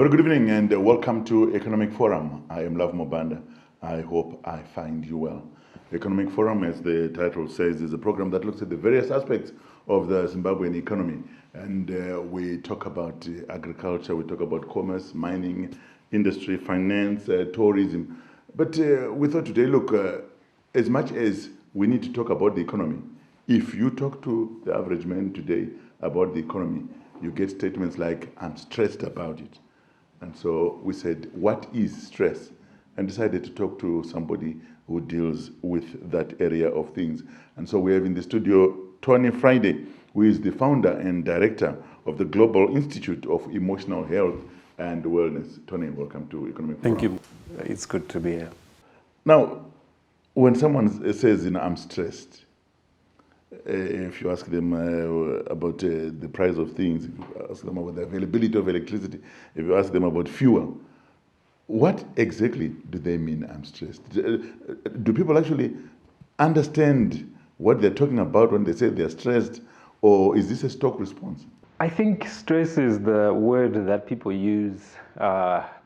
Well, good evening and welcome to Economic Forum. I am Love Mobanda. I hope I find you well. Economic Forum, as the title says, is a program that looks at the various aspects of the Zimbabwean economy. And we talk about agriculture, we talk about commerce, mining, industry, finance, tourism. But we thought today, look, as much as we need to talk about the economy, if you talk to the average man today about the economy, you get statements like, I'm stressed about it. And so we said, what is stress? And decided to talk to somebody who deals with that area of things. And so we have in the studio Tony Friday, who is the founder and director of the Global Institute of Emotional Health and Wellness. Tony, welcome to Economic Forum. Thank you. It's good to be here. Now, when someone says, I'm stressed, if you ask them about the price of things, if you ask them about the availability of electricity, if you ask them about fuel, what exactly do they mean, I'm stressed? Do people actually understand what they're talking about when they say they're stressed, or is this a stock response? I think stress is the word that people use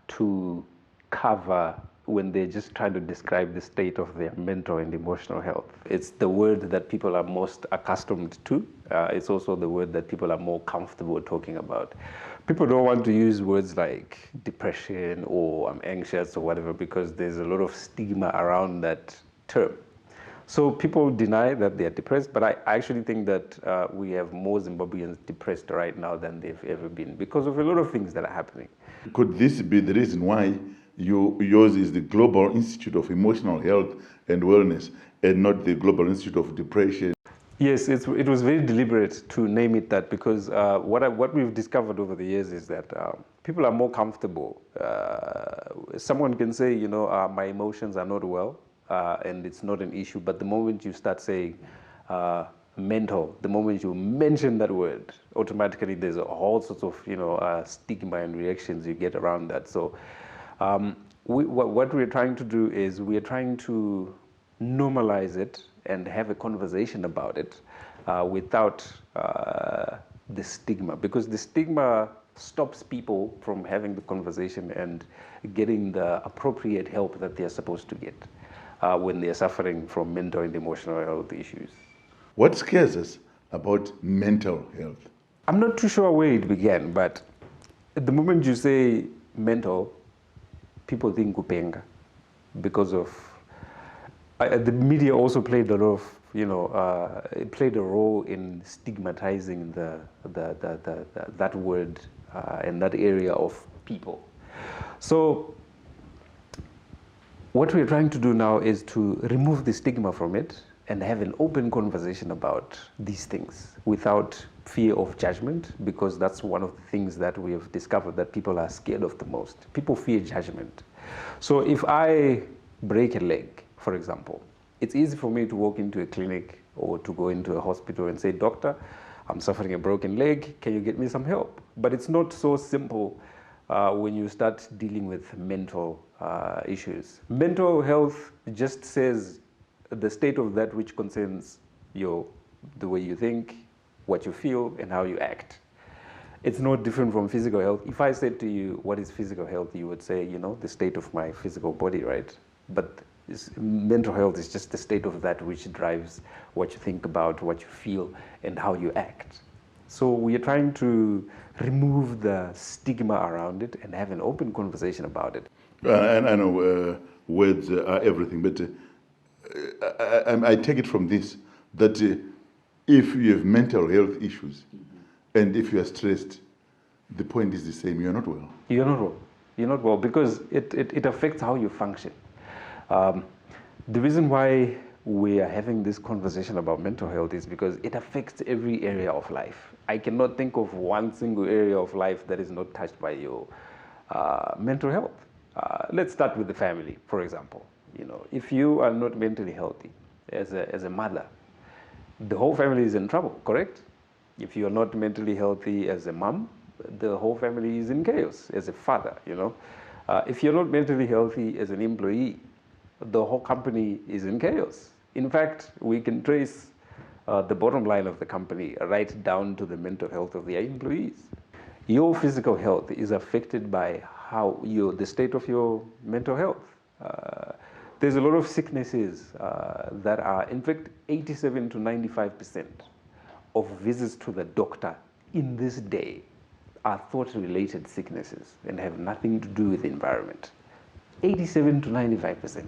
to cover when they're just trying to describe the state of their mental and emotional health. It's the word that people are most accustomed to. It's also the word that people are more comfortable talking about. People don't want to use words like depression or I'm anxious or whatever because there's a lot of stigma around that term. So people deny that they are depressed, but I actually think that we have more Zimbabweans depressed right now than they've ever been because of a lot of things that are happening. Could this be the reason why yours is the Global Institute of Emotional Health and Wellness and not the Global Institute of Depression? Yes, it was very deliberate to name it that because what we've discovered over the years is that people are more comfortable. Someone can say, my emotions are not well and it's not an issue, but the moment you start saying mental, the moment you mention that word, automatically there's all sorts of stigma and reactions you get around that. So what we're trying to do is we're trying to normalize it and have a conversation about it without the stigma, because the stigma stops people from having the conversation and getting the appropriate help that they're supposed to get when they're suffering from mental and emotional health issues. What scares us about mental health? I'm not too sure where it began, but at the moment you say mental, people think Kupenga because of the media also played a lot of, it played a role in stigmatizing that word and that area of people. So what we're trying to do now is to remove the stigma from it and have an open conversation about these things without fear of judgment, because that's one of the things that we have discovered that people are scared of the most. People fear judgment. So if I break a leg, for example, it's easy for me to walk into a clinic or to go into a hospital and say, doctor, I'm suffering a broken leg, can you get me some help? But it's not so simple when you start dealing with mental issues. Mental health just says the state of that which concerns the way you think, what you feel, and how you act. It's not different from physical health. If I said to you, what is physical health? You would say, the state of my physical body, right? But mental health is just the state of that which drives what you think about, what you feel, and how you act. So we are trying to remove the stigma around it and have an open conversation about it. And I know words are everything, but I take it from this, that if you have mental health issues and if you are stressed, the point is the same, you're not well. You're not well. You're not well because it affects how you function. The reason why we are having this conversation about mental health is because it affects every area of life. I cannot think of one single area of life that is not touched by your mental health. Let's start with the family, for example. If you are not mentally healthy as a mother, the whole family is in trouble, correct? If you are not mentally healthy as a mom, the whole family is in chaos as a father, If you're not mentally healthy as an employee, the whole company is in chaos. In fact, we can trace the bottom line of the company right down to the mental health of their employees. your physical health is affected by the state of your mental health. There's a lot of sicknesses that are, in fact, 87 to 95% of visits to the doctor in this day are thought-related sicknesses and have nothing to do with the environment. 87 to 95%.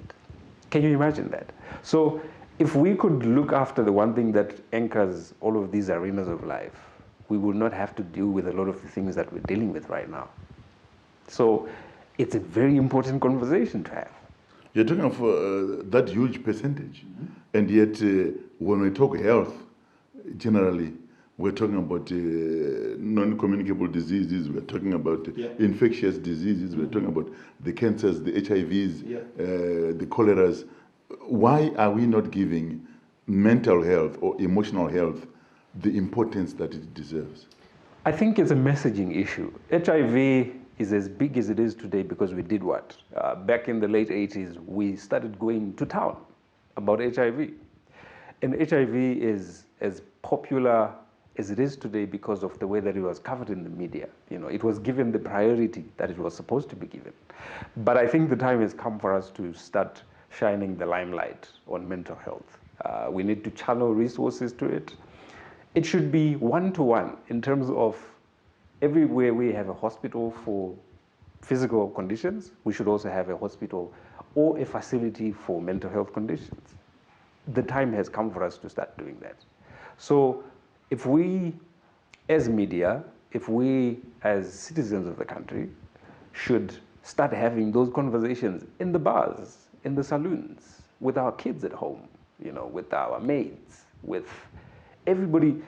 Can you imagine that? So if we could look after the one thing that anchors all of these arenas of life, we will not have to deal with a lot of the things that we're dealing with right now. So it's a very important conversation to have. You're talking of that huge percentage, and yet when we talk health, generally, we're talking about non-communicable diseases, we're talking about infectious diseases, we're talking about the cancers, the HIVs, the choleras. Why are we not giving mental health or emotional health the importance that it deserves? I think it's a messaging issue. HIV is as big as it is today because we did what? Back in the late 80s, we started going to town about HIV. And HIV is as popular as it is today because of the way that it was covered in the media. You know, it was given the priority that it was supposed to be given. But I think the time has come for us to start shining the limelight on mental health. We need to channel resources to it. It should be one-to-one in terms of everywhere we have a hospital for physical conditions, we should also have a hospital or a facility for mental health conditions. The time has come for us to start doing that. So if we, as media, if we as citizens of the country, should start having those conversations in the bars, in the saloons, with our kids at home, you know, with our maids, with everybody,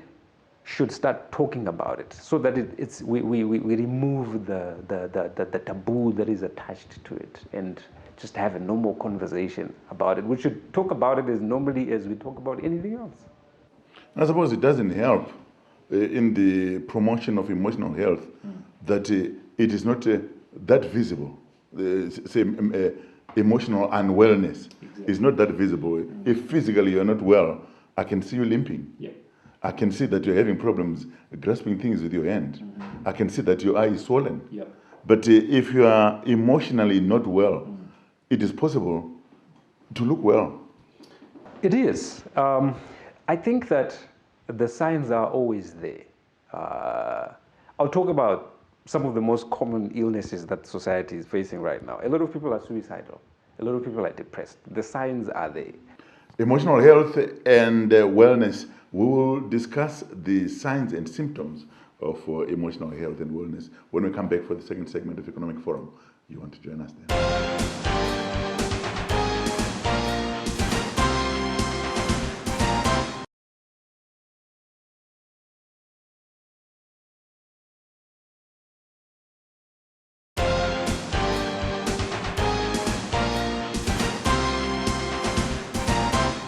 should start talking about it so that we remove the taboo that is attached to it and just have a normal conversation about it. We should talk about it as normally as we talk about anything else. I suppose it doesn't help in the promotion of emotional health that it is not that visible. Say emotional unwellness is not that visible. If physically you're not well, I can see you limping. I can see that you're having problems grasping things with your hand. I can see that your eye is swollen. But if you are emotionally not well, it is possible to look well. It is. I think that the signs are always there. I'll talk about some of the most common illnesses that society is facing right now. A lot of people are suicidal. A lot of people are depressed. The signs are there. Emotional health and wellness. We will discuss the signs and symptoms of emotional health and wellness when we come back for the second segment of Economic Forum. You want to join us there?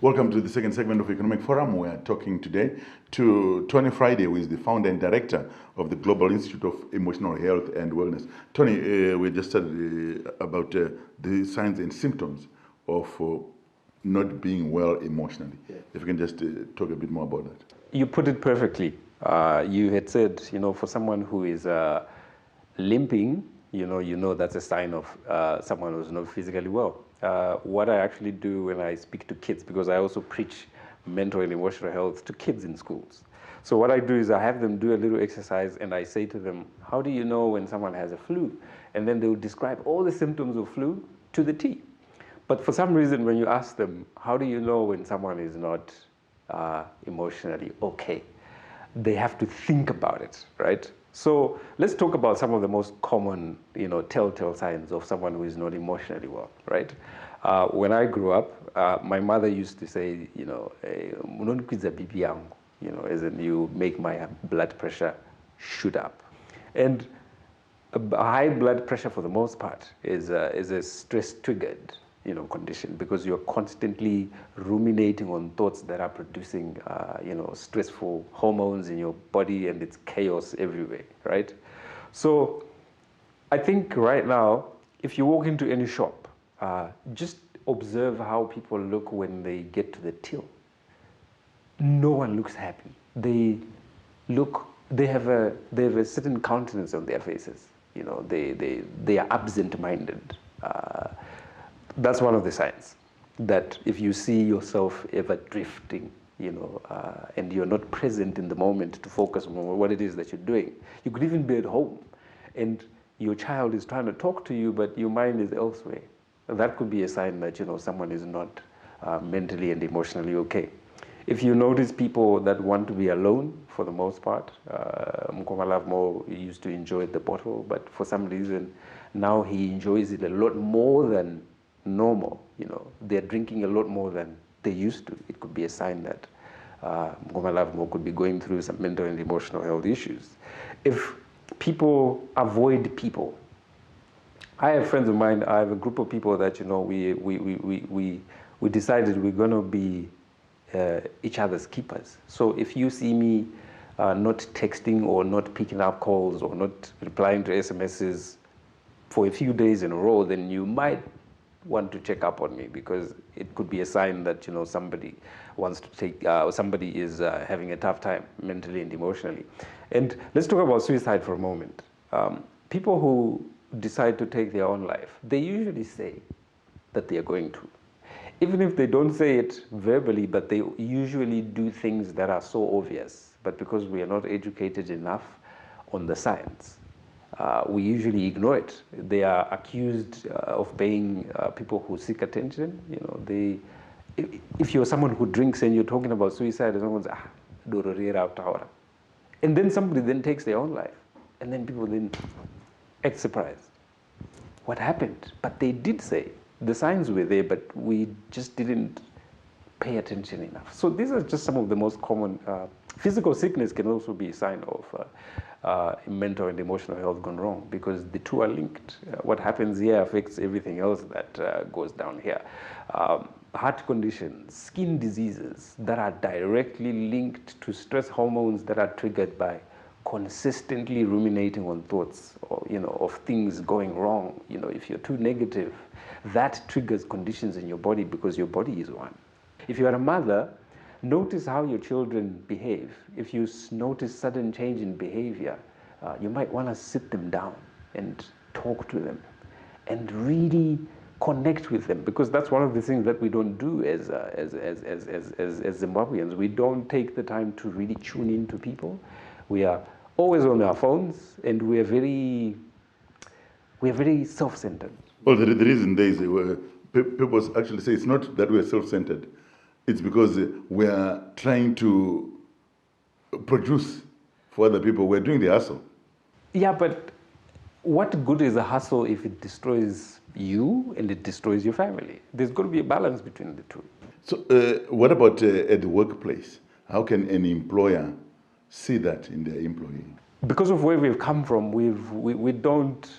Welcome to the second segment of Economic Forum. We are talking today to Tony Friday, who is the founder and director of the Global Institute of Emotional Health and Wellness. Tony, we just studied about the signs and symptoms of not being well emotionally. If you can just talk a bit more about that. You put it perfectly. You had said, for someone who is limping, you know that's a sign of someone who's not physically well. What I actually do when I speak to kids, because I also preach mental and emotional health to kids in schools. So what I do is I have them do a little exercise and I say to them, how do you know when someone has a flu? And then they will describe all the symptoms of flu to the T. But for some reason, when you ask them, how do you know when someone is not emotionally okay? They have to think about it, right? So let's talk about some of the most common, telltale signs of someone who is not emotionally well, right? When I grew up, my mother used to say, as in you make my blood pressure shoot up. And a high blood pressure, for the most part, is a stress-triggered condition, because you're constantly ruminating on thoughts that are producing, stressful hormones in your body, and it's chaos everywhere, right? So I think right now, if you walk into any shop, just observe how people look when they get to the till. No one looks happy. They look they have a certain countenance on their faces. You know, they are absent-minded. That's one of the signs that if you see yourself ever drifting, you know, and you're not present in the moment to focus on what it is that you're doing. You could even be at home and your child is trying to talk to you, but your mind is elsewhere. That could be a sign that, you know, someone is not mentally and emotionally okay. If you notice people that want to be alone for the most part, Mkomalaf Mo used to enjoy the bottle, but for some reason now he enjoys it a lot more than normal. You know, they're drinking a lot more than they used to. It could be a sign that Mkomalaf Mo could be going through some mental and emotional health issues. If people avoid people, I have friends of mine, I have a group of people that, you know, we decided we're going to be each other's keepers. So if you see me not texting or not picking up calls or not replying to SMSs for a few days in a row, then you might want to check up on me, because it could be a sign that, you know, somebody wants to take, somebody is having a tough time mentally and emotionally. And let's talk about suicide for a moment. People who decide to take their own life, they usually say that they are going to. Even if they don't say it verbally, but they usually do things that are so obvious. But because we are not educated enough on the science, we usually ignore it. They are accused of being people who seek attention. You know, if you're someone who drinks and you're talking about suicide, someone's and then somebody then takes their own life, and then people then act surprised. What happened? But they did say. The signs were there, but we just didn't pay attention enough. So these are just some of the most common. Physical sickness can also be a sign of mental and emotional health gone wrong, because the two are linked. What happens here affects everything else that goes down here. Heart conditions, skin diseases that are directly linked to stress hormones that are triggered by consistently ruminating on thoughts, or, you know, of things going wrong. You know, if you're too negative, that triggers conditions in your body, because your body is one. If you are a mother, notice how your children behave. If you notice sudden change in behavior, you might want to sit them down and talk to them and really connect with them, because that's one of the things that we don't do as Zimbabweans. We don't take the time to really tune into people. We are always on our phones, and we are very self-centered. Well, the reason there is people actually say it's not that we are self-centered. It's because we are trying to produce for other people. We're doing the hustle. Yeah, but what good is a hustle if it destroys you and it destroys your family? There's got to be a balance between the two. So what about at the workplace? How can an employer see that in their employee? Because of where we've come from, we don't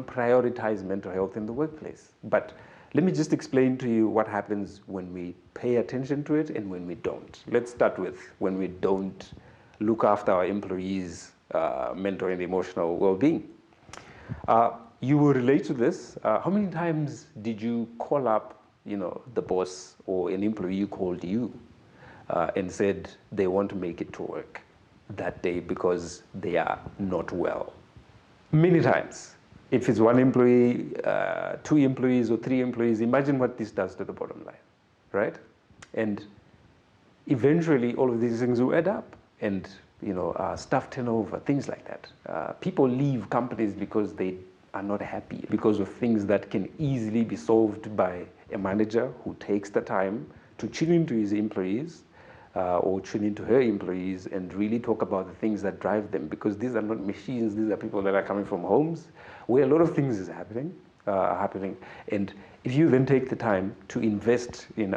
prioritize mental health in the workplace. But let me just explain to you what happens when we pay attention to it and when we don't. Let's start with when we don't look after our employees' mental and emotional well-being. You will relate to this. How many times did you call up, you know, the boss or an employee called you and said they want to make it to work that day because they are not well? Many times. If it's one employee, 2 employees, or 3 employees, imagine what this does to the bottom line, right? And eventually, all of these things will add up, and, you know, staff turnover, things like that. People leave companies because they are not happy because of things that can easily be solved by a manager who takes the time to tune into his employees or tune into her employees and really talk about the things that drive them, because these are not machines. These are people that are coming from homes where a lot of things is happening. And if you then take the time to invest in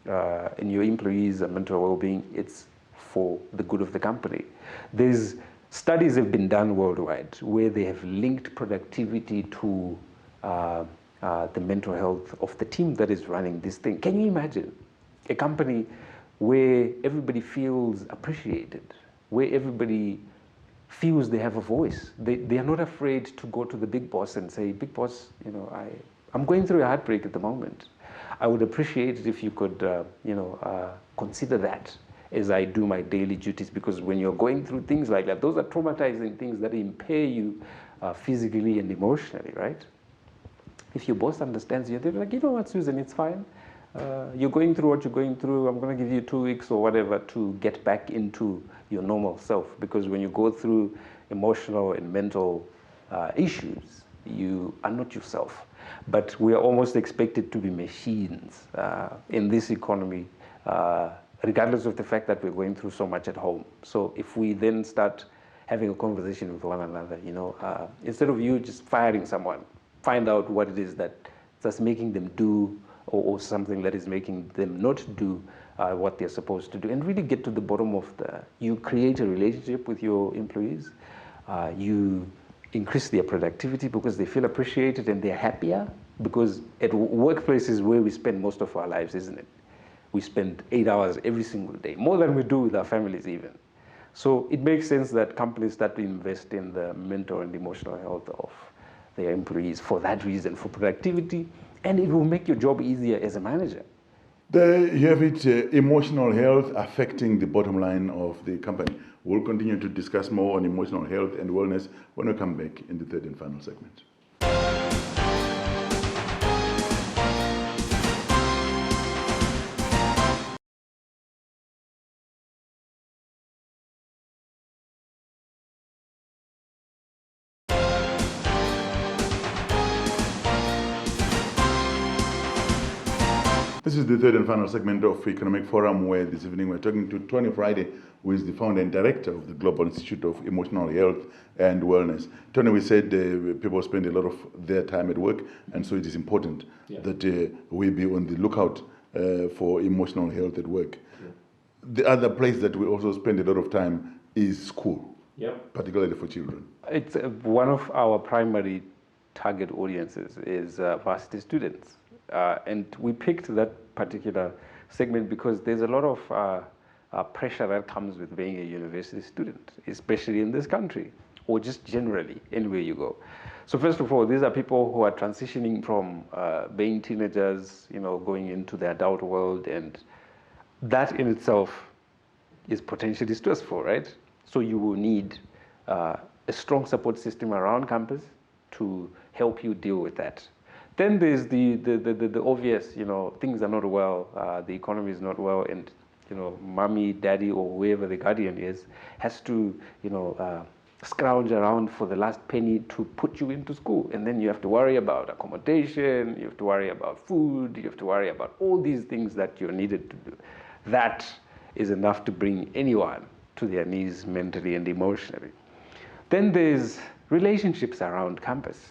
your employees' mental well-being, it's for the good of the company. There's studies have been done worldwide where they have linked productivity to the mental health of the team that is running this thing. Can you imagine a company where everybody feels appreciated, where everybody feels they have a voice? They are not afraid to go to the big boss and say, big boss, you know, I'm going through a heartbreak at the moment. I would appreciate it if you could, consider that as I do my daily duties, because when you're going through things like that, those are traumatizing things that impair you physically and emotionally, right? If your boss understands you, they're like, you know what, Susan, it's fine. You're going through what you're going through. I'm going to give you 2 weeks or whatever to get back into your normal self. Because when you go through emotional and mental issues, you are not yourself. But we are almost expected to be machines in this economy, regardless of the fact that we're going through so much at home. So if we then start having a conversation with one another, you know, instead of you just firing someone, find out what it is that's making them do, or something that is making them not do what they're supposed to do, and really get to the bottom of you create a relationship with your employees, you increase their productivity because they feel appreciated and they're happier, because at workplaces is where we spend most of our lives, isn't it? We spend 8 hours every single day, more than we do with our families even. So it makes sense that companies start to invest in the mental and emotional health of their employees for that reason, for productivity, and it will make your job easier as a manager. There you have it, emotional health affecting the bottom line of the company. We'll continue to discuss more on emotional health and wellness when we come back in the third and final segment. This is the third and final segment of Economic Forum, where this evening we're talking to Tony Friday, who is the founder and director of the Global Institute of Emotional Health and Wellness. Tony, we said people spend a lot of their time at work, and so it is important that we be on the lookout for emotional health at work. Yeah. The other place that we also spend a lot of time is school, particularly for children. It's one of our primary target audiences is varsity students. And we picked that particular segment because there's a lot of pressure that comes with being a university student, especially in this country, or just generally, anywhere you go. So first of all, these are people who are transitioning from being teenagers, you know, going into the adult world, and that in itself is potentially stressful, right? So you will need a strong support system around campus to help you deal with that. Then there's the obvious, you know, things are not well, the economy is not well, and, you know, mommy, daddy, or whoever the guardian is, has to, you know, scrounge around for the last penny to put you into school. And then you have to worry about accommodation, you have to worry about food, you have to worry about all these things that you're needed to do. That is enough to bring anyone to their knees mentally and emotionally. Then there's relationships around campus.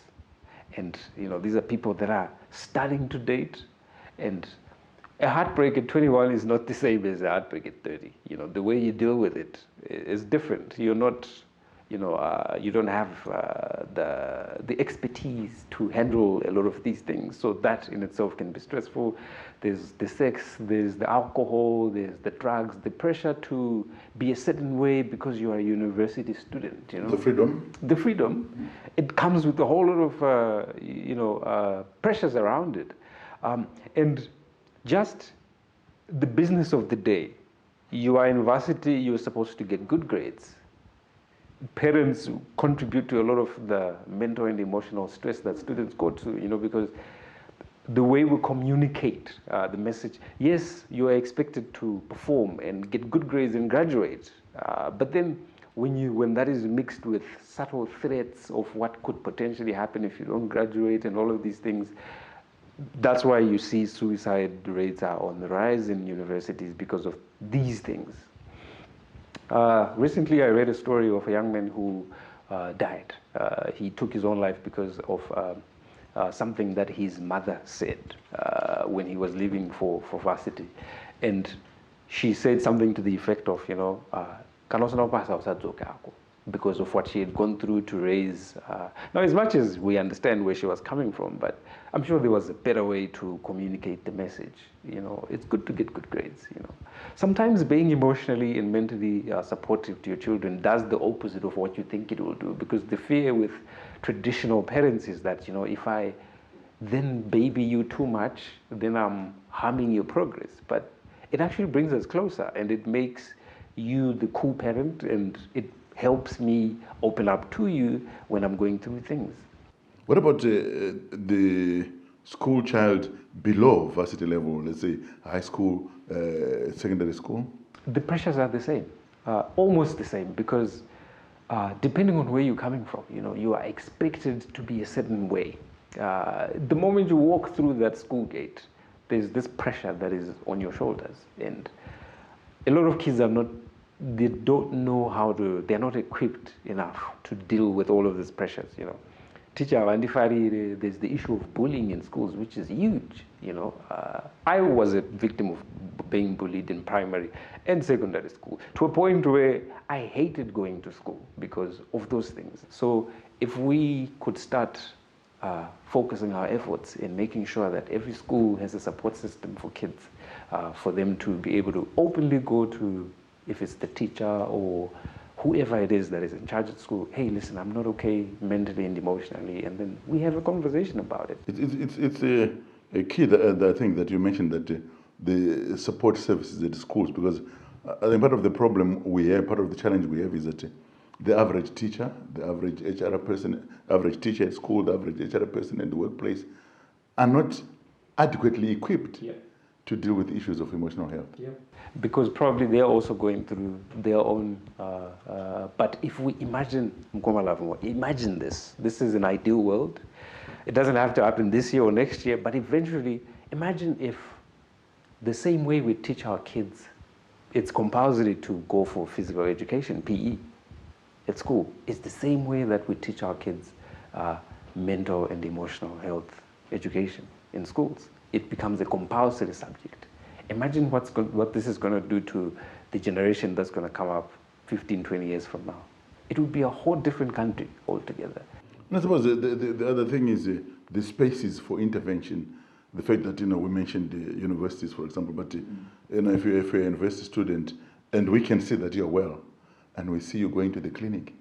And, you know, these are people that are starting to date, and a heartbreak at 21 is not the same as a heartbreak at 30. You know, the way you deal with it is different. You're not, you know, you don't have the expertise to handle a lot of these things. So that in itself can be stressful. There's the sex, there's the alcohol, there's the drugs, the pressure to be a certain way because you are a university student, you know. The freedom. The freedom. It comes with a whole lot of, you know, pressures around it. And just the business of the day. You are in varsity, you're supposed to get good grades. Parents contribute to a lot of the mental and emotional stress that students go to, you know, because the way we communicate the message, yes, you are expected to perform and get good grades and graduate, but then when that is mixed with subtle threats of what could potentially happen if you don't graduate and all of these things, that's why you see suicide rates are on the rise in universities because of these things. Recently, I read a story of a young man who died. He took his own life because of something that his mother said when he was leaving for varsity. And she said something to the effect of, you know, because of what she had gone through to raise. Now, as much as we understand where she was coming from, but I'm sure there was a better way to communicate the message. You know, it's good to get good grades, you know. Sometimes being emotionally and mentally supportive to your children does the opposite of what you think it will do, because the fear with traditional parents is that, you know, if I then baby you too much, then I'm harming your progress. But it actually brings us closer, and it makes you the cool parent, and it helps me open up to you when I'm going through things. What about the school child below varsity level, let's say high school, secondary school? The pressures are the same, almost the same, because depending on where you're coming from, you are expected to be a certain way. The moment you walk through that school gate, there's this pressure that is on your shoulders, and a lot of kids they don't know they're not equipped enough to deal with all of these pressures. Teacher Vandifari, there's the issue of bullying in schools, which is huge. I was a victim of being bullied in primary and secondary school, to a point where I hated going to school because of those things. So if we could start focusing our efforts in making sure that every school has a support system for kids, for them to be able to openly go to, if it's the teacher or whoever it is that is in charge at school, hey, listen, I'm not okay mentally and emotionally, and then we have a conversation about it. It's a key, I think, that you mentioned, that the support services at schools, because I think part of the problem we have, part of the challenge we have is that the average teacher, the average HR person, average teacher at school, the average HR person in the workplace are not adequately equipped to deal with issues of emotional health. Because probably they're also going through their own, but if we imagine this is an ideal world. It doesn't have to happen this year or next year, but eventually, imagine if the same way we teach our kids, it's compulsory to go for physical education, PE, at school. It's the same way that we teach our kids mental and emotional health education in schools. It becomes a compulsory subject. Imagine what this is going to do to the generation that's going to come up 15, 20 years from now. It would be a whole different country altogether. And I suppose the other thing is the spaces for intervention. The fact that, we mentioned the universities, for example, but if you're a university student and we can see that you're well, and we see you going to the clinic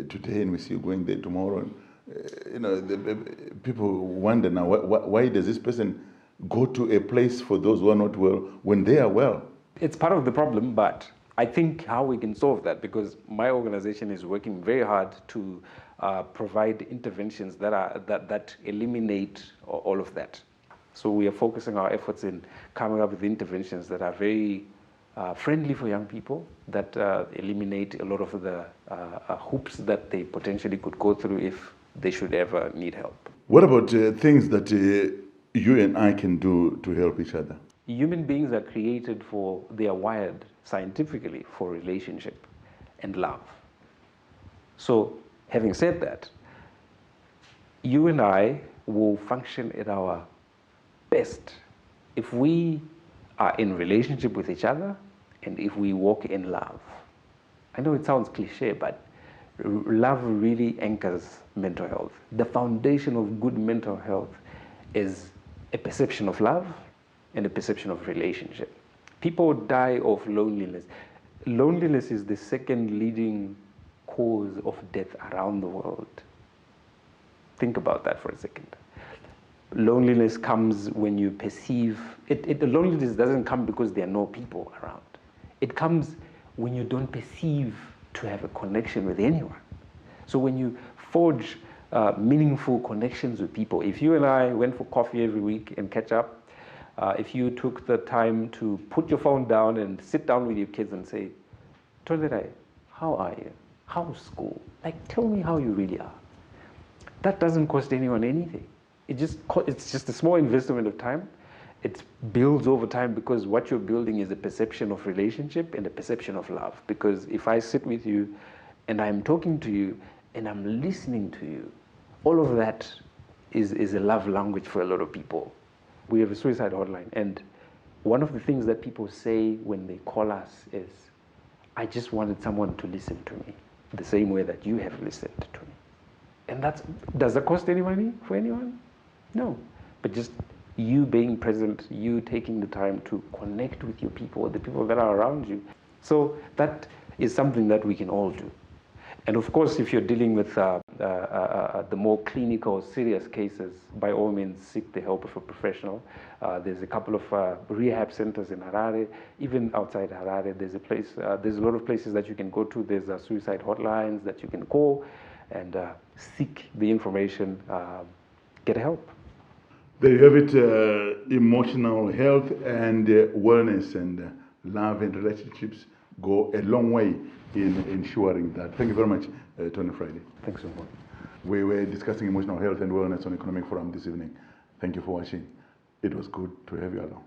today, and we see you going there tomorrow, people wonder now, why does this person go to a place for those who are not well when they are well? It's part of the problem, but I think how we can solve that, because my organization is working very hard to provide interventions that eliminate all of that. So we are focusing our efforts in coming up with interventions that are very friendly for young people, that eliminate a lot of the hoops that they potentially could go through if they should ever need help. What about things that you and I can do to help each other? Human beings are created they are wired scientifically for relationship and love. So having said that, you and I will function at our best if we are in relationship with each other and if we walk in love. I know it sounds cliche, but love really anchors mental health. The foundation of good mental health is a perception of love and a perception of relationship. People die of loneliness. Loneliness is the second leading cause of death around the world. Think about that for a second. Loneliness comes when you perceive it. Loneliness doesn't come because there are no people around. It comes when you don't perceive to have a connection with anyone. So when you forge meaningful connections with people, if you and I went for coffee every week and catch up, if you took the time to put your phone down and sit down with your kids and say, Tolerai, how are you? How's school? Tell me how you really are. That doesn't cost anyone anything. It's just a small investment of time. It builds over time, because what you're building is a perception of relationship and a perception of love. Because if I sit with you and I'm talking to you and I'm listening to you, all of that is a love language for a lot of people. We have a suicide hotline, and one of the things that people say when they call us is, I just wanted someone to listen to me the same way that you have listened to me. And does that cost any money for anyone? No. But just you being present, you taking the time to connect with your people, the people that are around you. So that is something that we can all do. And of course, if you're dealing with the more clinical, serious cases, by all means, seek the help of a professional. There's a couple of rehab centers in Harare. Even outside Harare, there's a lot of places that you can go to. There's suicide hotlines that you can call and seek the information, get help. There you have it, emotional health and wellness and love and relationships go a long way in ensuring that. Thank you very much, Tony Friday. Thanks so much. We were discussing emotional health and wellness on Economic Forum this evening. Thank you for watching. It was good to have you along.